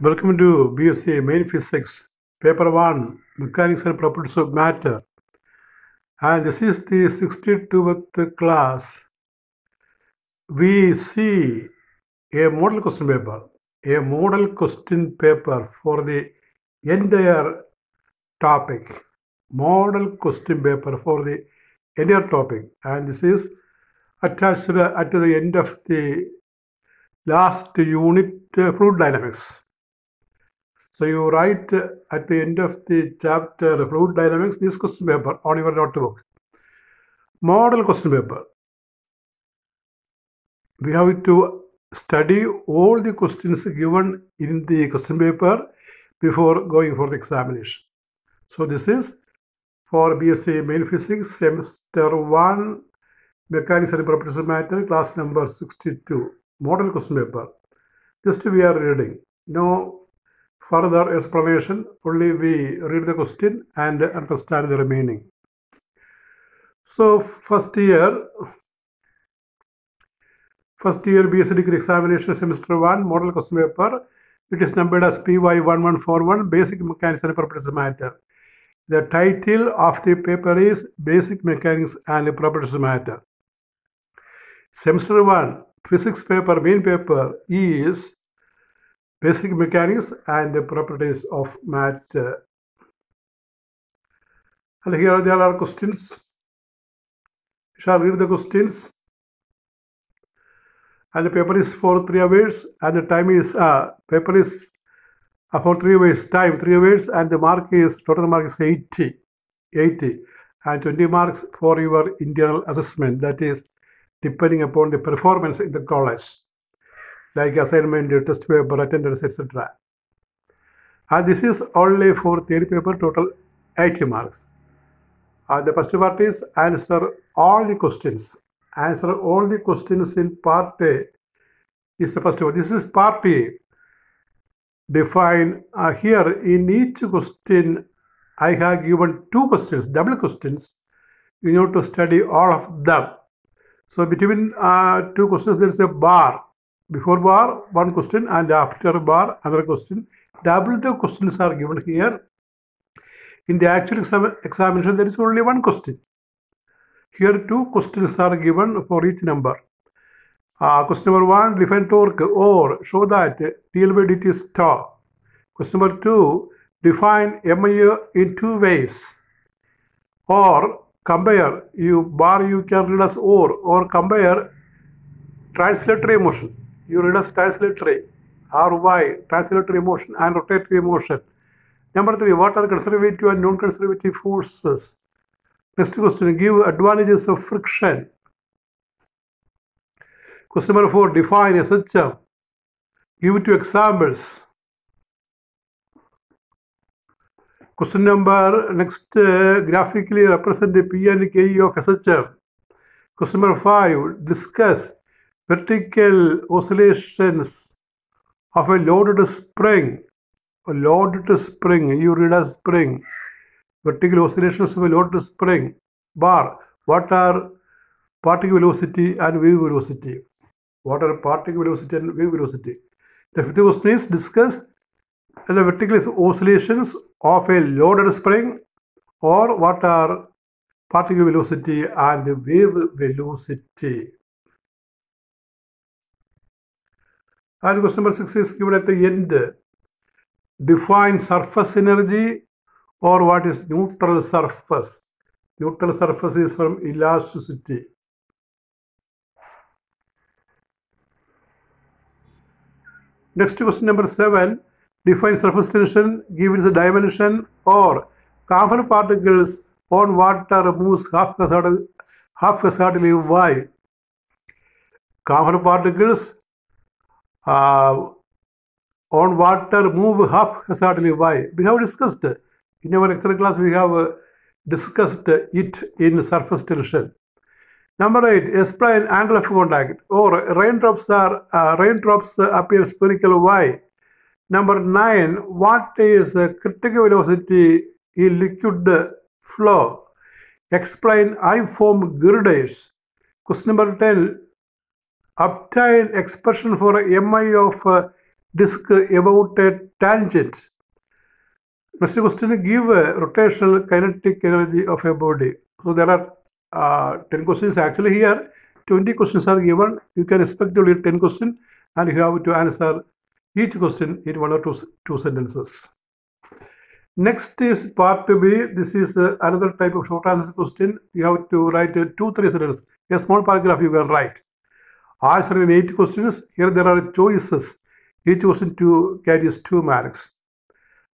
Welcome to BSc Main Physics, Paper 1, Mechanics and Properties of Matter. And this is the 62th class. We see a model question paper for the entire topic. Model question paper for the entire topic. And this is attached at the end of the last unit, fluid dynamics. So you write at the end of the chapter fluid dynamics this question paper on your notebook. Model question paper. We have to study all the questions given in the question paper before going for the examination. So this is for BSc Main Physics, Semester 1, Mechanics and Properties of Matter, class number 62, model question paper. Just we are reading. No further explanation, only we read the question and understand the remaining. So first year BSc degree examination, semester 1, model question paper. It is numbered as PY1141, Basic Mechanics and Properties of Matter. The title of the paper is Basic Mechanics and Properties of Matter. Semester 1, physics paper, main paper is Basic Mechanics and Properties of Matter. And here there are questions. You shall read the questions. And the paper is for 3 hours, and the time is paper is for 3 hours time, 3 hours, and the mark is total mark is 80, and 20 marks for your internal assessment. That is depending upon the performance in the college, like assignment, test paper, attendance, etc. And this is only for theory paper, total 80 marks. The first part is answer all the questions. Answer all the questions in part A is the first one. This is part A. Define here in each question I have given 2 questions, double questions. You need to study all of them. So between 2 questions there is a bar. Before bar 1 question and after bar another question. Double the questions are given here. In the actual examination there is only 1 question. Here 2 questions are given for each number. Question number 1, define torque or show that dl by dt is tau. Question number 2, define MIA in 2 ways. Or compare, you can read as or compare translatory motion. You read as translatory, RY, translatory motion and rotatory motion. Number 3, what are conservative and non-conservative forces? Next question, give advantages of friction. Question number 4, define SHM. Give 2 examples. Question number, next, graphically represent the P and K of SHM. Question number 5, discuss vertical oscillations of a loaded spring. A loaded spring, you read as spring. Vertical oscillations of a loaded spring. Bar, what are particle velocity and wave velocity? What are particle velocity and wave velocity? The fifth question is discuss the vertical oscillations of a loaded spring, or what are particle velocity and wave velocity. And question number 6 is given at the end. Define surface energy, or what is neutral surface. Neutral surface is from elasticity. Next question number 7, define surface tension, give its dimension, or carbon particles on water moves half hazardly. Why? Carbon particles on water move half hazardly. Why? We have discussed in our lecture class. We have discussed it in surface tension. Number 8, explain angle of contact, or raindrops appear spherical. Why? Number 9, what is critical velocity in liquid flow? Explain I-form girders. Question number 10, obtain expression for MI of disk about a tangent. Next question, give a rotational kinetic energy of a body. So there are 10 questions actually here. 20 questions are given. You can expect to read 10 questions and you have to answer each question in one or two sentences. Next is part B. This is another type of short answer question. You have to write 2-3 sentences. A small paragraph you can write. Answer in 8 questions. Here there are choices. Each question carries 2 marks.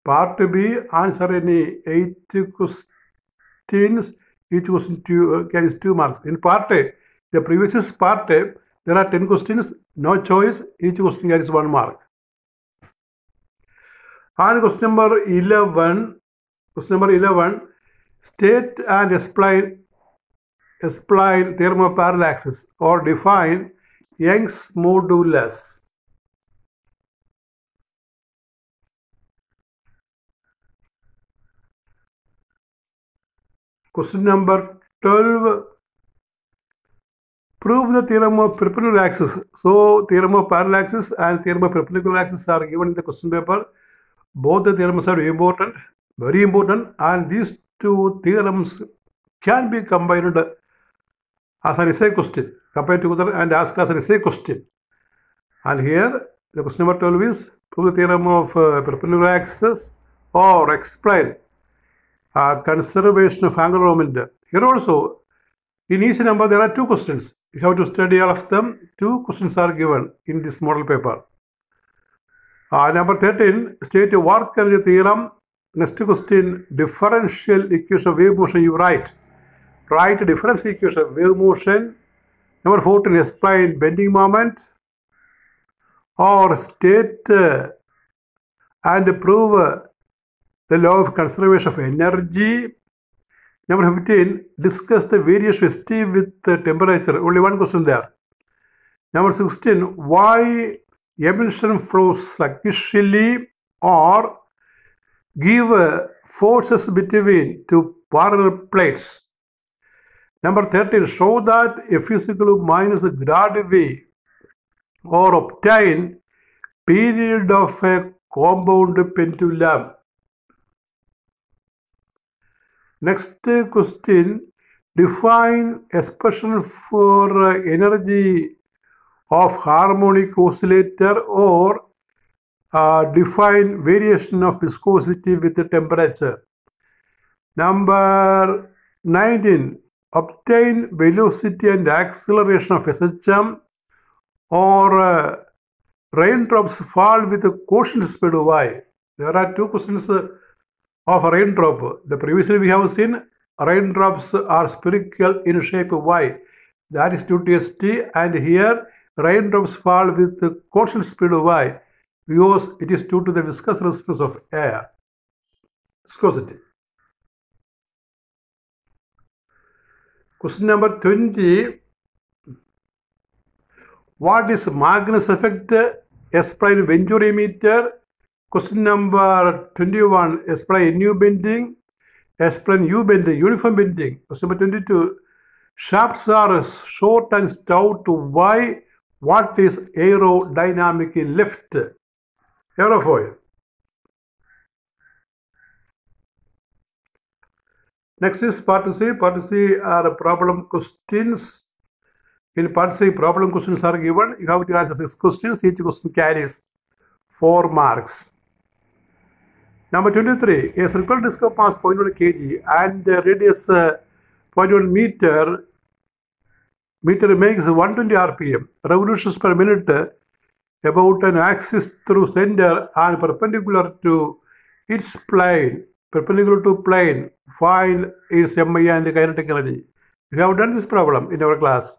Part B, answer any 8 questions. Each question carries 2 marks. In part A, the previous part A, there are 10 questions, no choice. Each question carries 1 mark. And question number 11. State and explain theorem of parallaxes or define Young's modulus. Question number 12. Prove the theorem of perpendicular axis. So, theorem of parallaxes and theorem of perpendicular axis are given in the question paper. Both the theorems are important, very important, and these 2 theorems can be combined as an essay question, combined together and asked as an essay question. And here, the question number 12 is prove the theorem of perpendicular axis or explain conservation of angular moment. Here also, in each number there are 2 questions. You have to study all of them. 2 questions are given in this model paper. Number 13, state a work energy theorem. Next question, differential equation of wave motion you write. Write a differential equation of wave motion. Number 14, explain bending moment or state and prove the law of conservation of energy. Number 15, discuss the variation of ST with temperature. Only 1 question there. Number 16, why emulsion flows sluggishly or give forces between 2 parallel plates. Number 13, show that F is equal to minus grad V or obtain period of a compound pendulum. Next question, define expression for energy of harmonic oscillator or define variation of viscosity with the temperature. Number 19, obtain velocity and acceleration of SHM or raindrops fall with a quotient speed y. There are 2 questions of a raindrop. The previously we have seen raindrops are spherical in shape y. That is due to ST, and here raindrops fall with the quotient speed y because it is due to the viscous resistance of air. Viscosity. Question number 20. What is Magnus effect? Explain Venturi meter. Question number 21. Explain nu bending. Explain U bending, uniform bending. Question number 22. Shafts are short and stout. Why? What is aerodynamic lift? Aerofoil. Next is part C. Part C are problem questions. In part C, problem questions are given. You have to answer 6 questions. Each question carries 4 marks. Number 23. A circular disc of mass 0.1 kg and radius 0.1 meter makes 120 rpm, revolutions per minute about an axis through center and perpendicular to its plane, perpendicular to plane. Find its MI and kinetic energy. We have done this problem in our class.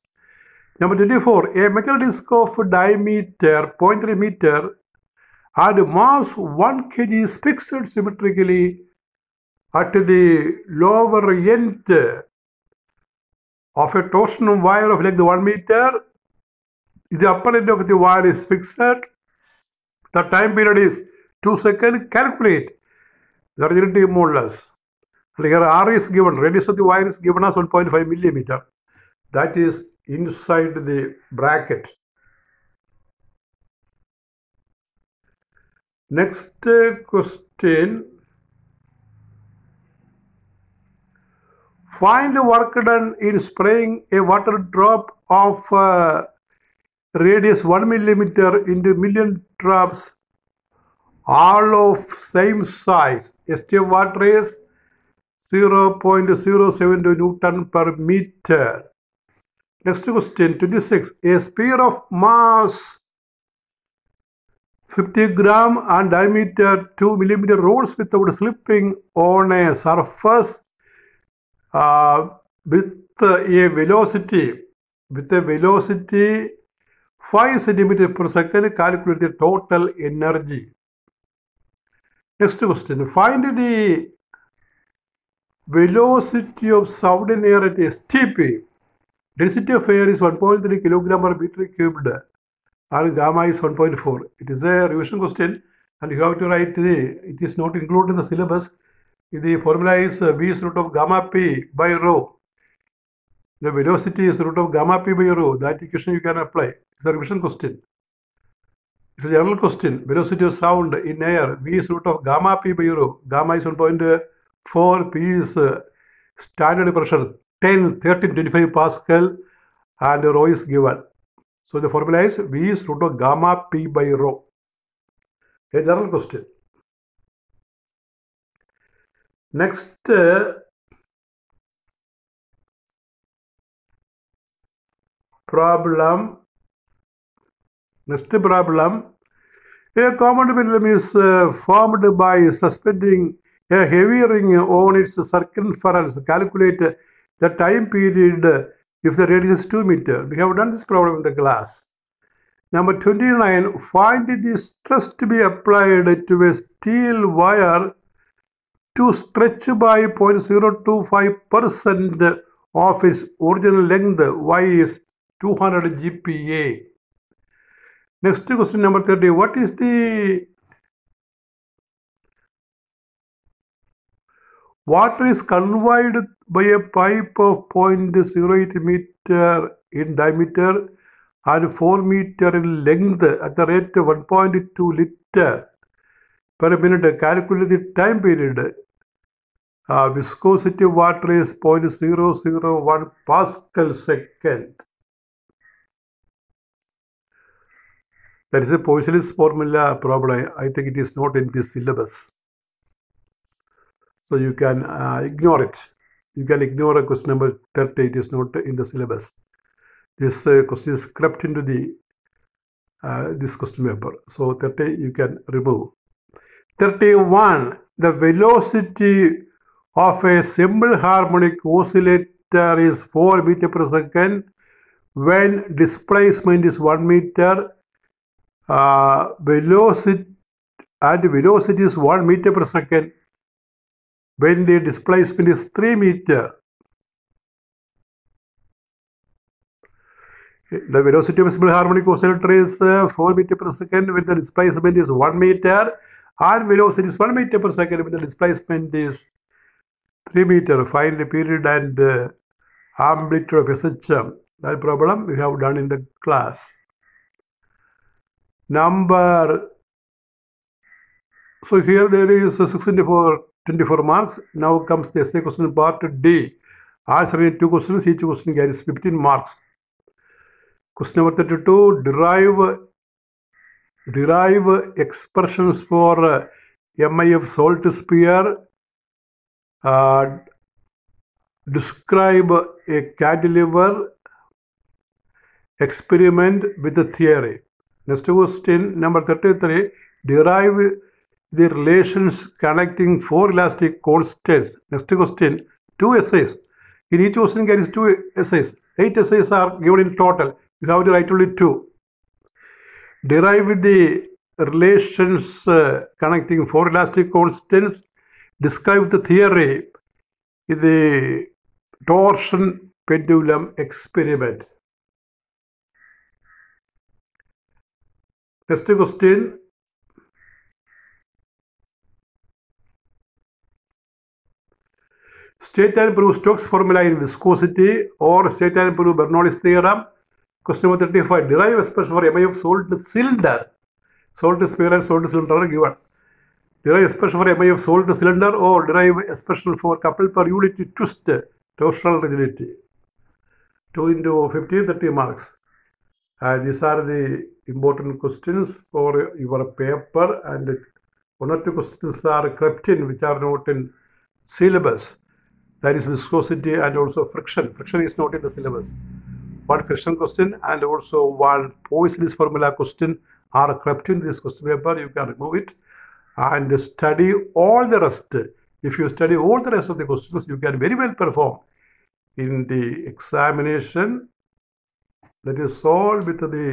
Number 24. A metal disc of diameter 0.3 meter and mass 1 kg is fixed symmetrically at the lower end of a torsion wire of length 1 meter. The upper end of the wire is fixed. The time period is 2 seconds. Calculate the rigidity modulus. And here R is given. Radius of the wire is given as 1.5 millimeter. That is inside the bracket. Next question. Find the work done in spraying a water drop of radius 1 millimeter into million drops, all of same size. STF water is 0.072 Newton per meter. Next question, 26. A sphere of mass 50 gram and diameter 2 millimeter rolls without slipping on a surface with a velocity 5 centimeter per second. Calculate the total energy. Next question, find the velocity of sound in air at STP. Density of air is 1.3 kilogram per meter cubed and gamma is 1.4. It is a revision question and you have to write it is not included in the syllabus. The formula is V is root of gamma p by rho. The velocity is root of gamma p by rho. That equation you can apply. It's a revision question. It's a general question. Velocity of sound in air, V is root of gamma p by rho. Gamma is 1.4, P is standard pressure 10, 13, 25 Pascal and rho is given. So the formula is V is root of gamma p by rho. A general question. Next problem. A common pendulum is formed by suspending a heavy ring on its circumference. Calculate the time period if the radius is 2 meters. We have done this problem in the class. Number 29. Find the stress to be applied to a steel wire to stretch by 0.025% of its original length. Y is 200 GPa. Next question, number 30. What is the water is conveyed by a pipe of 0.08 meter in diameter and 4 meter in length at the rate of 1.2 liter per minute. Calculate the time period. Viscosity of water is 0.001 Pascal second. That is a Poiseuille's formula problem. I think it is not in this syllabus. So you can ignore it. You can ignore question number 30. It is not in the syllabus. This question is crept into the this question paper. So 30 you can remove. 31. The velocity of a simple harmonic oscillator is 4 meters per second when displacement is 1 meter. Velocity is 1 meter per second when the displacement is 3 meters. The velocity of a simple harmonic oscillator is 4 meters per second when the displacement is 1 meter, and velocity is 1 meter per second when the displacement is 3 meters. Find the period and amplitude of SHM. That problem we have done in the class. So here there is 24 marks. Now comes the essay question part D. Answering 2 questions, each question carries 15 marks. Question number 32. Derive expressions for MIF salt sphere. Describe a cantilever experiment with the theory. Next question, number 33. Derive the relations connecting 4 elastic constants. Next question, 2 essays. In each question carries 2 essays. 8 essays are given in total. You have to write only 2. Derive the relations connecting 4 elastic constants. Describe the theory in the torsion pendulum experiment. Next question. State and prove Stokes formula in viscosity or state and prove Bernoulli's theorem. Question number 35. Derive expression for MIF salt cylinder. Salt sphere and salt cylinder are given. Derive expression for MI of salt cylinder or derive expression for couple per unit twist torsional rigidity. 2 into 15, 30 marks. These are the important questions for your paper, and 1 or 2 questions are crept in which are not in syllabus. That is viscosity and also friction. Friction is not in the syllabus. One friction question and also one Poisson's formula question are crept in this question paper. You can remove it and study all the rest. If you study all the rest of the questions, you can very well perform in the examination. That is all with the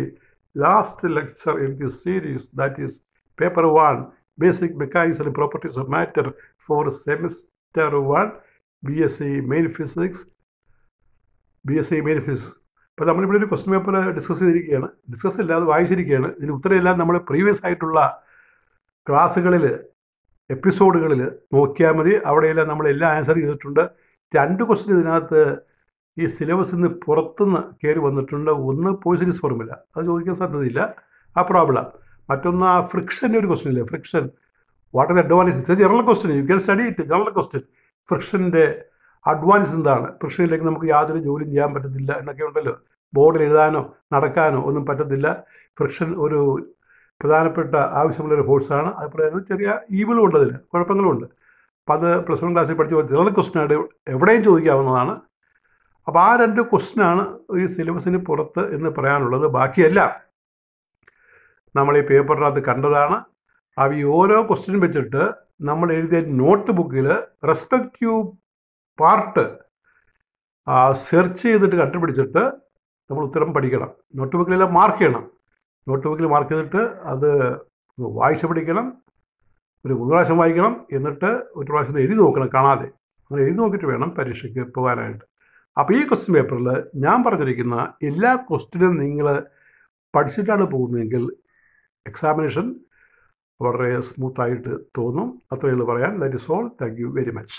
last lecture in this series, that is paper 1, basic mechanics and properties of matter for semester 1, BSc Main Physics. അപ്പോൾ നമ്മളിവിടെ ഒരു question paper discuss ചെയ്തിരിക്കുകയാണ്. Discuss ഇല്ല, അത് വായിച്ചിരിക്കുകയാണ്. ഇതിന് ഉത്തരമെല്ലാം നമ്മൾ previous ആയിട്ടുള്ള ക്ലാസ്സുകളിൽ, എപ്പിസോഡുകളിൽ നോക്കിയാൽ മതി. അവിടെയെല്ലാം നമ്മൾ എല്ലാം ആൻസർ ചെയ്തിട്ടുണ്ട്. 2 ക്വസ്റ്റ്യൻ ഇതിനകത്ത് ഈ സിലബസിൽ നിന്ന് പുറത്തുനിന്ന് കയറി വന്നിട്ടുണ്ട്. ഒന്ന് പോയിസൺസ് ഫോർമുല, അത് ചോദിക്കാൻ സാധ്യതയില്ല, ആ പ്രോബ്ലം. മറ്റൊന്ന് ആ ഫ്രിക്ഷൻ്റെ ഒരു ക്വസ്റ്റ്യൻ ഇല്ലേ, friction what are the advantage. It's a general question, you can study it, general question. ഫ്രിക്ഷൻ്റെ അഡ്വാൻറ്റേജ് എന്താണ്, ഫ്രിക്ഷനിലേക്ക് നമുക്ക് യാതൊരു ജോലിയും ചെയ്യാൻ പറ്റത്തില്ല എന്നൊക്കെ ഉണ്ടല്ലോ. ബോർഡിൽ എഴുതാനോ നടക്കാനോ ഒന്നും പറ്റത്തില്ല. ഫ്രിക്ഷൻ ഒരു പ്രധാനപ്പെട്ട ആവശ്യമുള്ളൊരു ഫോഴ്സാണ്. അതുപോലെ തന്നെ ചെറിയ ഈവിളും ഉണ്ട്, അതിന് കുഴപ്പങ്ങളും ഉണ്ട്. അപ്പം അത് +1 ക്ലാസ്സിൽ പഠിച്ച ജനറൽ ക്വസ്റ്റ്യനായിട്ട് എവിടെയും ചോദിക്കാവുന്നതാണ്. അപ്പോൾ ആ 2 ക്വസ്റ്റ്യനാണ് ഈ സിലബസിന് പുറത്ത് എന്ന് പറയാനുള്ളത്. ബാക്കിയെല്ലാം നമ്മൾ ഈ പേപ്പറിനകത്ത് കണ്ടതാണ്. അപ്പോൾ ഈ ഓരോ ക്വസ്റ്റ്യനും വെച്ചിട്ട് നമ്മൾ എഴുതിയ നോട്ട് ബുക്കിൽ റെസ്പെക്റ്റീവ് പാർട്ട് സെർച്ച് ചെയ്തിട്ട് കണ്ടുപിടിച്ചിട്ട് നമ്മൾ ഉത്തരം പഠിക്കണം. നോട്ട് ബുക്കിലെല്ലാം മാർക്ക് ചെയ്യണം. നോട്ട് ബുക്കിൽ മാർക്ക് ചെയ്തിട്ട് അത് വായിച്ച് പഠിക്കണം. ഒരു 3 പ്രാവശ്യം വായിക്കണം. എന്നിട്ട് ഒരു പ്രാവശ്യം എഴുതി നോക്കണം കാണാതെ. അങ്ങനെ എഴുതി നോക്കിയിട്ട് വേണം പരീക്ഷയ്ക്ക് പോകാനായിട്ട്. അപ്പോൾ ഈ ക്വസ്റ്റ്യൻ പേപ്പറിൽ ഞാൻ പറഞ്ഞിരിക്കുന്ന എല്ലാ ക്വസ്റ്റ്യനും നിങ്ങൾ പഠിച്ചിട്ടാണ് പോകുന്നതെങ്കിൽ എക്സാമിനേഷൻ വളരെ സ്മൂത്തായിട്ട് തോന്നും. അത്രയേ ഉള്ളൂ പറയാൻ. That is all. Thank you very much.